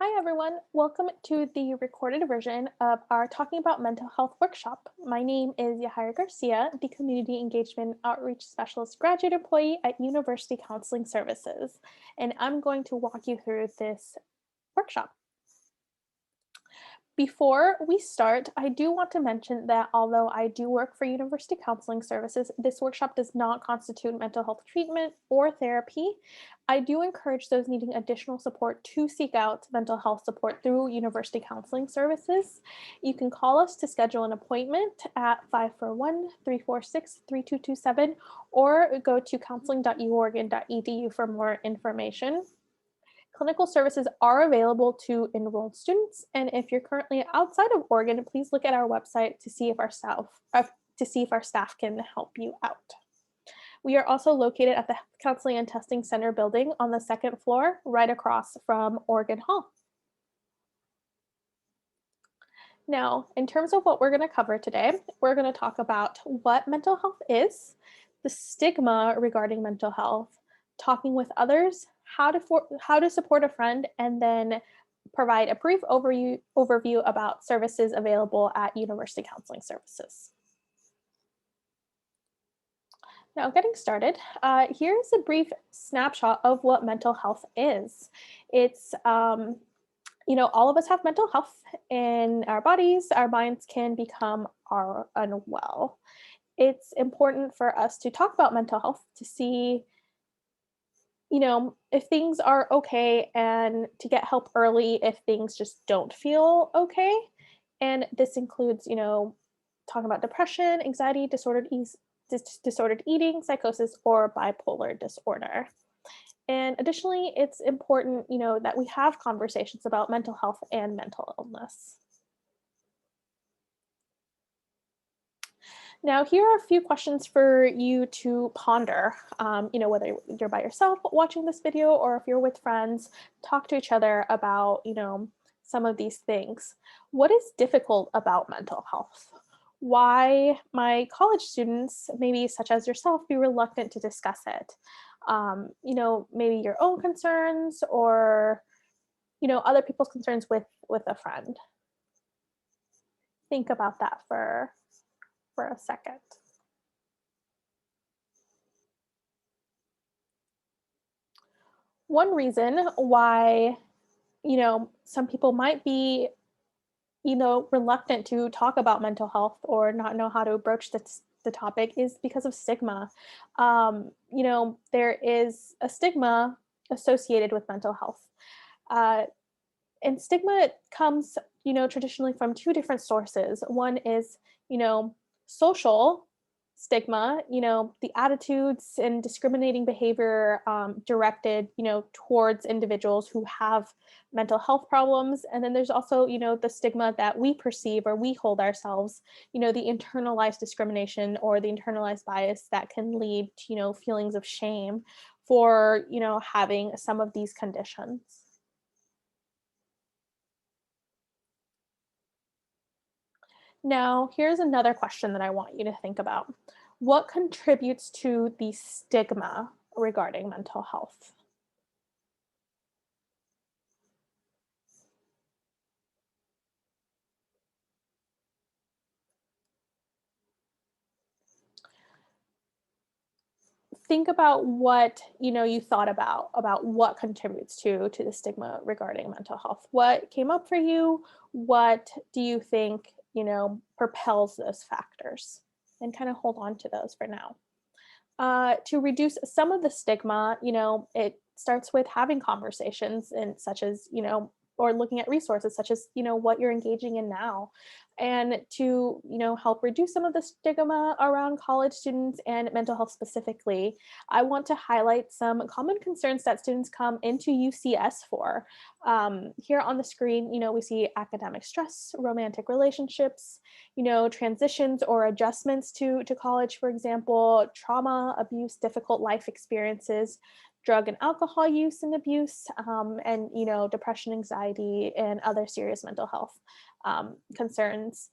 Hi, everyone. Welcome to the recorded version of our Talking About Mental Health workshop. My name is Yahira Garcia, the Community Engagement Outreach Specialist graduate employee at University Counseling Services, and I'm going to walk you through this workshop. Before we start, I do want to mention that although I do work for University Counseling Services, this workshop does not constitute mental health treatment or therapy. I do encourage those needing additional support to seek out mental health support through University Counseling Services. You can call us to schedule an appointment at 541-346-3227 or go to counseling.uoregon.edu for more information. Clinical services are available to enrolled students, and if you're currently outside of Oregon, please look at our website to see if our staff can help you out. We are also located at the Counseling and Testing Center building on the second floor, right across from Oregon Hall. Now, in terms of what we're going to cover today, we're going to talk about what mental health is, the stigma regarding mental health, talking with others, how to support a friend, and then provide a brief overview about services available at University Counseling Services. Now, getting started, here's a brief snapshot of what mental health is. It's all of us have mental health in our bodies. Our minds can become unwell. It's important for us to talk about mental health to see, if things are okay and to get help early if things just don't feel okay. And this includes, talking about depression, anxiety, disordered eating, psychosis, or bipolar disorder. And additionally, it's important, that we have conversations about mental health and mental illness. Now, here are a few questions for you to ponder. Whether you're by yourself watching this video or if you're with friends, talk to each other about, some of these things. What is difficult about mental health? Why might college students, maybe such as yourself, be reluctant to discuss it? Maybe your own concerns or, other people's concerns with a friend. Think about that for a second. One reason why, some people might be, reluctant to talk about mental health or not know how to approach the topic is because of stigma. There is a stigma associated with mental health. Uh, and stigma comes, traditionally from two different sources. One is, social stigma, the attitudes and discriminating behavior directed, towards individuals who have mental health problems. And then there's also, the stigma that we perceive or we hold ourselves, the internalized discrimination or the internalized bias that can lead to, feelings of shame for, having some of these conditions. Now, here's another question that I want you to think about. What contributes to the stigma regarding mental health? Think about what, you thought about what contributes to the stigma regarding mental health. What came up for you? What do you think, propels those factors? And kind of hold on to those for now. To reduce some of the stigma, it starts with having conversations and such as, or looking at resources such as, what you're engaging in now. And to, help reduce some of the stigma around college students and mental health specifically, I want to highlight some common concerns that students come into UCS for. Here on the screen, we see academic stress, romantic relationships, transitions or adjustments to college, for example, trauma, abuse, difficult life experiences, drug and alcohol use and abuse, and, depression, anxiety, and other serious mental health concerns.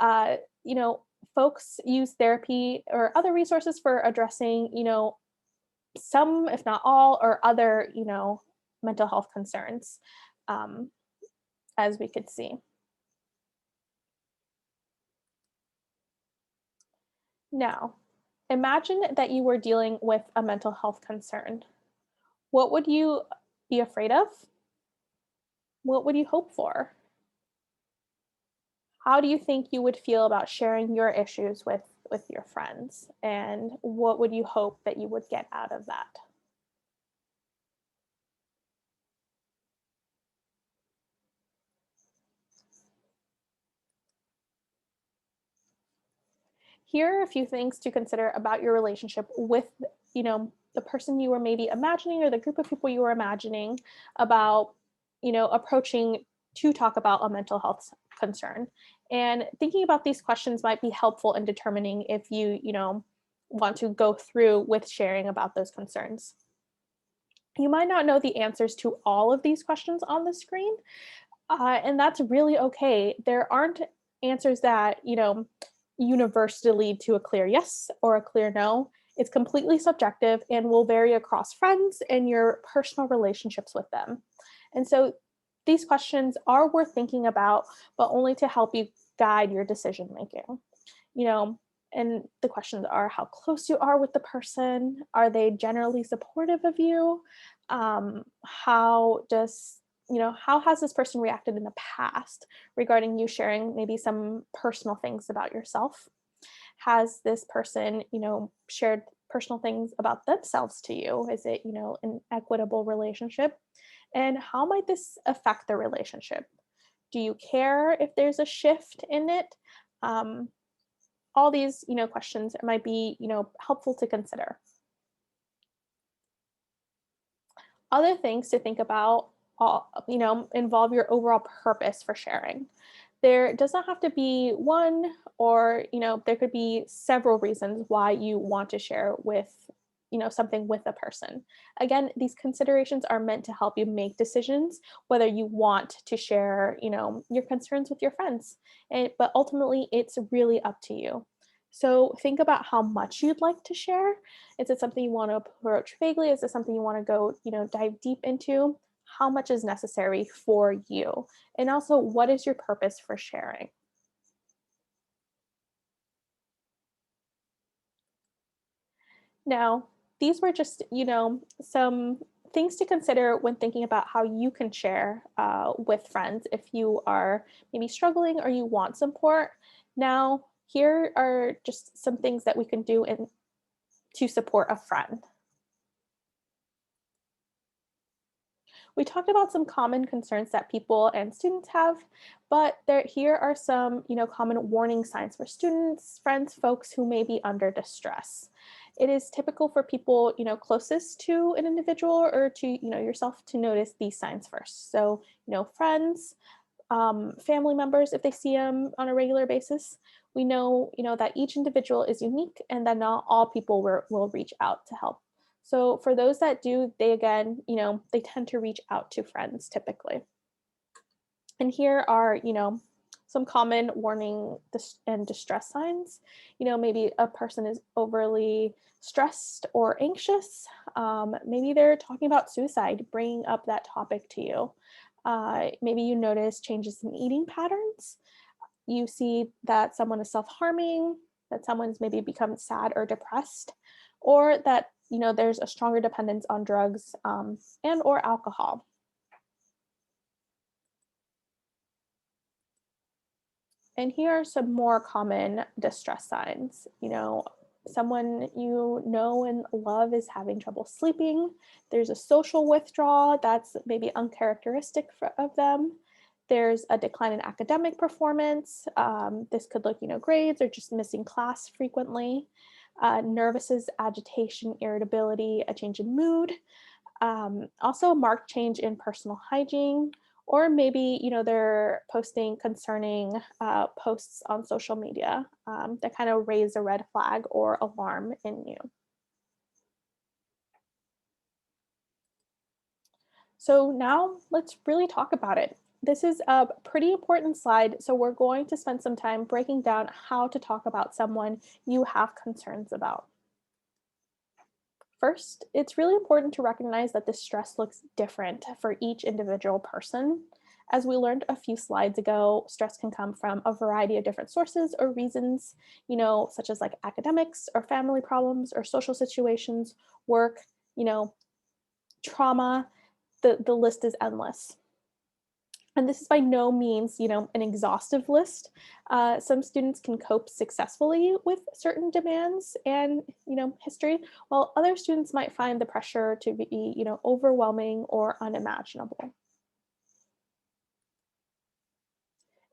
Uh, you know, Folks use therapy or other resources for addressing, some, if not all, or other, mental health concerns. Um, as we could see. Now, imagine that you were dealing with a mental health concern. What would you be afraid of? What would you hope for? How do you think you would feel about sharing your issues with your friends? And what would you hope that you would get out of that? Here are a few things to consider about your relationship with, the person you were maybe imagining or the group of people you were imagining about, approaching to talk about a mental health concern. And thinking about these questions might be helpful in determining if you want to go through with sharing about those concerns. You might not know the answers to all of these questions on the screen, and that's really okay. There aren't answers that, universally lead to a clear yes or a clear no. It's completely subjective and will vary across friends and your personal relationships with them. And so these questions are worth thinking about, but only to help you guide your decision making. You know, and the questions are how close you are with the person. Are they generally supportive of you? How has this person reacted in the past regarding you sharing maybe some personal things about yourself? Has this person, shared personal things about themselves to you? Is it, an equitable relationship? And how might this affect the relationship? Do you care if there's a shift in it? Um, all these, questions might be, helpful to consider. Other things to think about, involve your overall purpose for sharing. There does not have to be one, or there could be several reasons why you want to share with, something with a person. Again, these considerations are meant to help you make decisions whether you want to share, your concerns with your friends. But ultimately, it's really up to you. So think about how much you'd like to share. Is it something you want to approach vaguely? Is it something you want to go, dive deep into? How much is necessary for you? And also, what is your purpose for sharing? Now, these were just, some things to consider when thinking about how you can share with friends if you are maybe struggling or you want support. Now, here are just some things that we can do to support a friend. We talked about some common concerns that people and students have, but here are some, common warning signs for students, friends, folks who may be under distress. It is typical for people, closest to an individual or to, yourself to notice these signs first. So, friends, family members, if they see them on a regular basis, we know, that each individual is unique and that not all people will reach out to help. So for those that do, they again, they tend to reach out to friends typically. And here are, some common warning and distress signs. Maybe a person is overly stressed or anxious. Maybe they're talking about suicide, bringing up that topic to you. Maybe you notice changes in eating patterns. You see that someone is self-harming, that someone's maybe become sad or depressed, or that there's a stronger dependence on drugs and or alcohol. And here are some more common distress signs. Someone you know and love is having trouble sleeping. There's a social withdrawal that's maybe uncharacteristic of them. There's a decline in academic performance. This could look, grades or just missing class frequently. Nervousness, agitation, irritability, a change in mood. Also, a marked change in personal hygiene, or maybe they're posting concerning posts on social media that kind of raise a red flag or alarm in you. So now let's really talk about it. This is a pretty important slide, so we're going to spend some time breaking down how to talk about someone you have concerns about. First, it's really important to recognize that the stress looks different for each individual person. As we learned a few slides ago, stress can come from a variety of different sources or reasons, such as like academics or family problems or social situations, work, you know, trauma. The list is endless. And this is by no means, an exhaustive list. Some students can cope successfully with certain demands and, history, while other students might find the pressure to be, overwhelming or unimaginable.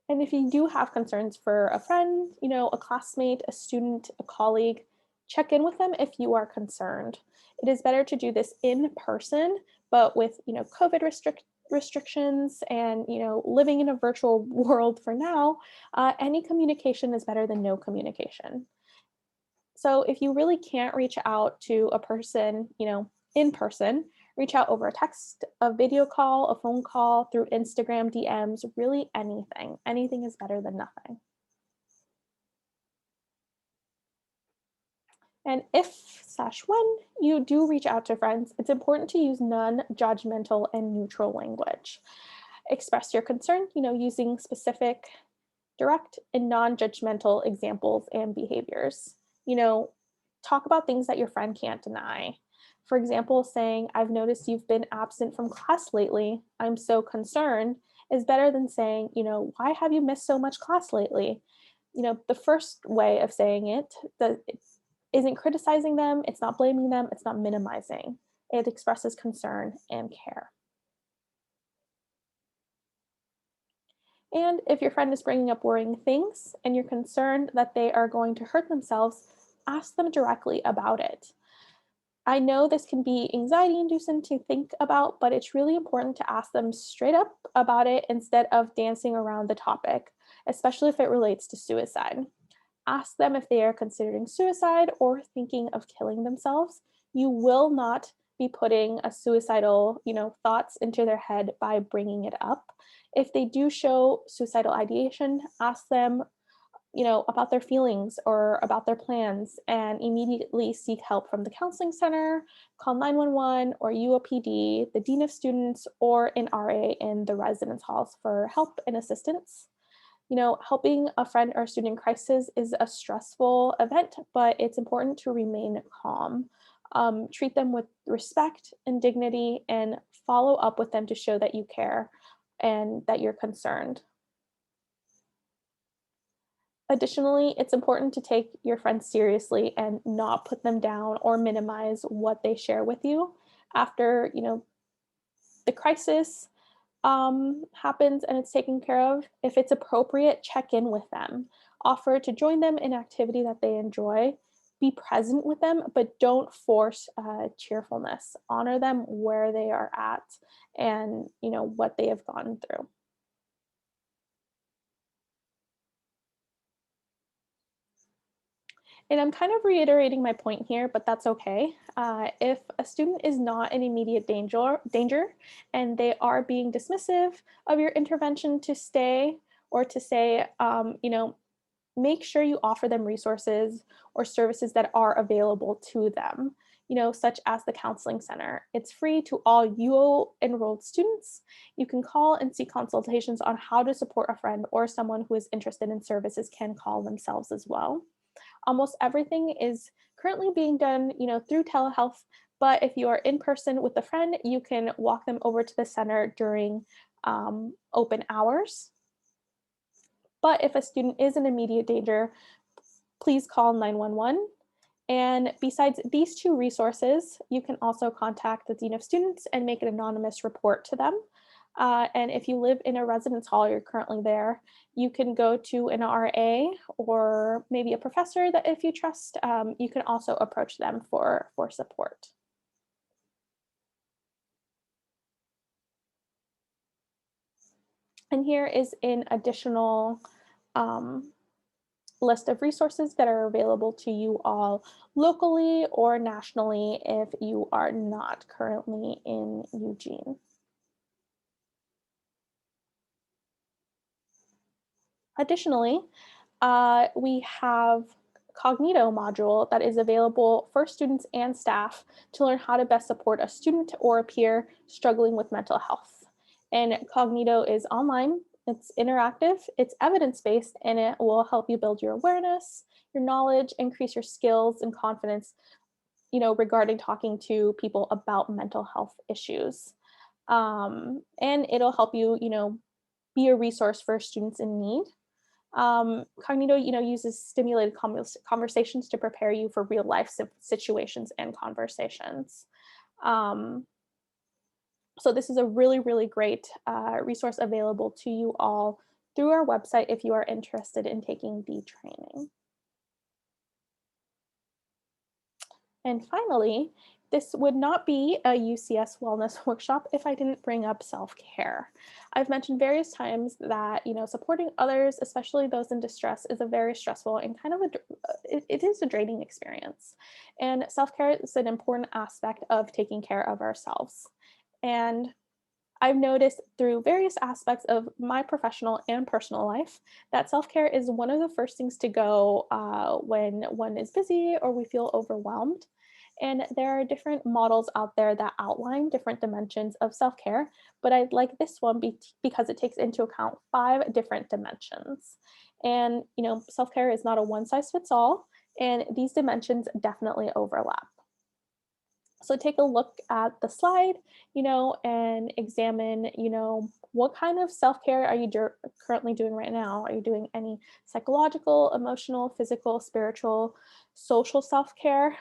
And if you do have concerns for a friend, a classmate, a student, a colleague, check in with them if you are concerned. It is better to do this in person, but with, COVID restrictions and, living in a virtual world for now, any communication is better than no communication. So if you really can't reach out to a person, in person, reach out over a text, a video call, a phone call, through Instagram DMs, really anything. Anything is better than nothing. And if/when you do reach out to friends, it's important to use non-judgmental and neutral language. Express your concern, using specific, direct, and non-judgmental examples and behaviors. Talk about things that your friend can't deny. For example, saying, "I've noticed you've been absent from class lately. I'm so concerned," is better than saying, "Why have you missed so much class lately?" The first way of saying it isn't criticizing them, it's not blaming them, it's not minimizing. It expresses concern and care. And if your friend is bringing up worrying things and you're concerned that they are going to hurt themselves, ask them directly about it. I know this can be anxiety inducing to think about, but it's really important to ask them straight up about it instead of dancing around the topic, especially if it relates to suicide. Ask them if they are considering suicide or thinking of killing themselves. You will not be putting a suicidal, thoughts into their head by bringing it up. If they do show suicidal ideation, ask them, about their feelings or about their plans and immediately seek help from the counseling center, call 911 or UOPD, the dean of students, or an RA in the residence halls for help and assistance. Helping a friend or student in crisis is a stressful event, but it's important to remain calm. Treat them with respect and dignity and follow up with them to show that you care and that you're concerned. Additionally, it's important to take your friends seriously and not put them down or minimize what they share with you. After, the crisis happens and it's taken care of, if it's appropriate, check in with them. Offer to join them in activity that they enjoy. Be present with them, but don't force cheerfulness. Honor them where they are at and what they have gone through. And I'm kind of reiterating my point here, but that's okay. If a student is not in immediate danger, and they are being dismissive of your intervention to stay or to say, make sure you offer them resources or services that are available to them, such as the counseling center. It's free to all UO enrolled students. You can call and seek consultations on how to support a friend, or someone who is interested in services can call themselves as well. Almost everything is currently being done, through telehealth, but if you are in person with a friend, you can walk them over to the center during open hours. But if a student is in immediate danger, please call 911. And besides these two resources, you can also contact the Dean of Students and make an anonymous report to them. And if you live in a residence hall, you're currently there, you can go to an RA or maybe a professor that if you trust, you can also approach them for support. And here is an additional list of resources that are available to you all locally or nationally if you are not currently in Eugene. Additionally, we have Cognito module that is available for students and staff to learn how to best support a student or a peer struggling with mental health. And Cognito is online, it's interactive, it's evidence-based, and it will help you build your awareness, your knowledge, increase your skills and confidence, regarding talking to people about mental health issues. And it'll help you, be a resource for students in need. Cognito, uses stimulated conversations to prepare you for real life situations and conversations. Um, so this is a really, really great resource available to you all through our website if you are interested in taking the training. And finally, this would not be a UCS wellness workshop if I didn't bring up self-care. I've mentioned various times that, supporting others, especially those in distress, is a very stressful and kind of it is a draining experience. And self-care is an important aspect of taking care of ourselves. And I've noticed through various aspects of my professional and personal life that self-care is one of the first things to go when one is busy or we feel overwhelmed. And there are different models out there that outline different dimensions of self-care, but I like this one because it takes into account 5 different dimensions. And, self-care is not a one size fits all, and these dimensions definitely overlap. So take a look at the slide, and examine, what kind of self-care are you currently doing right now? Are you doing any psychological, emotional, physical, spiritual, social self-care?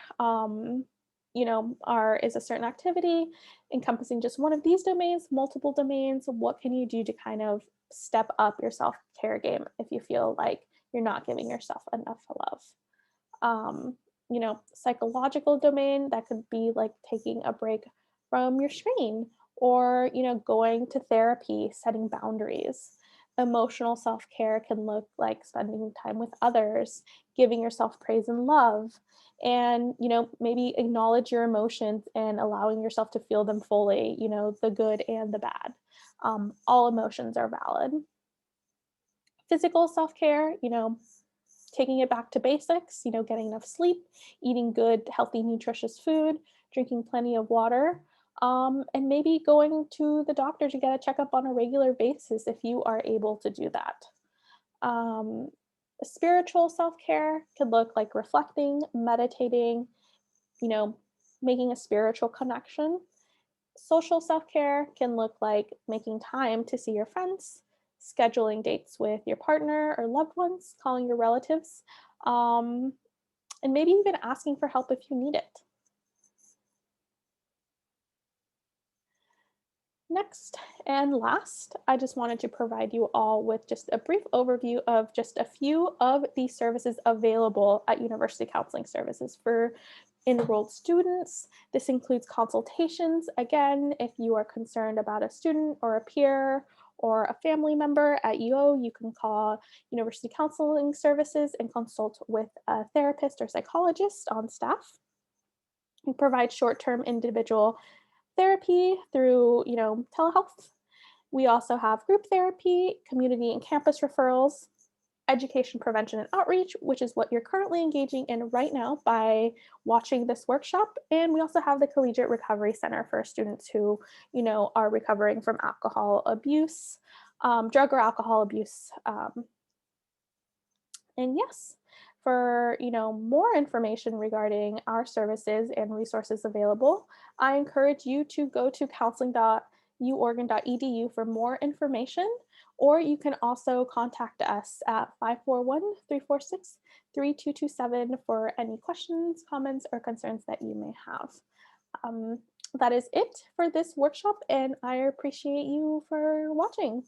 Is a certain activity encompassing just one of these domains, multiple domains? What can you do to kind of step up your self-care game if you feel like you're not giving yourself enough love? um, Psychological domain, that could be like taking a break from your screen or, going to therapy, setting boundaries. Emotional self-care can look like spending time with others, giving yourself praise and love, and, maybe acknowledge your emotions and allowing yourself to feel them fully, the good and the bad. All emotions are valid. Physical self-care, taking it back to basics, getting enough sleep, eating good, healthy, nutritious food, drinking plenty of water, and maybe going to the doctor to get a checkup on a regular basis if you are able to do that. Um, Spiritual self-care could look like reflecting, meditating, you know, making a spiritual connection. Social self-care can look like making time to see your friends, scheduling dates with your partner or loved ones, calling your relatives, um, and maybe even asking for help if you need it. Next and last, I just wanted to provide you all with just a brief overview of just a few of the services available at University Counseling Services for enrolled students. This includes consultations. Again, if you are concerned about a student or a peer or a family member at UO, you can call University Counseling Services and consult with a therapist or psychologist on staff. We provide short-term individual therapy through, telehealth. We also have group therapy, community and campus referrals, education, prevention, and outreach, which is what you're currently engaging in right now by watching this workshop. And we also have the Collegiate Recovery Center for students who, are recovering from alcohol abuse, drug or alcohol abuse. And yes, for more information regarding our services and resources available, I encourage you to go to counseling.uoregon.edu for more information, or you can also contact us at 541-346-3227 for any questions, comments, or concerns that you may have. That is it for this workshop, and I appreciate you for watching.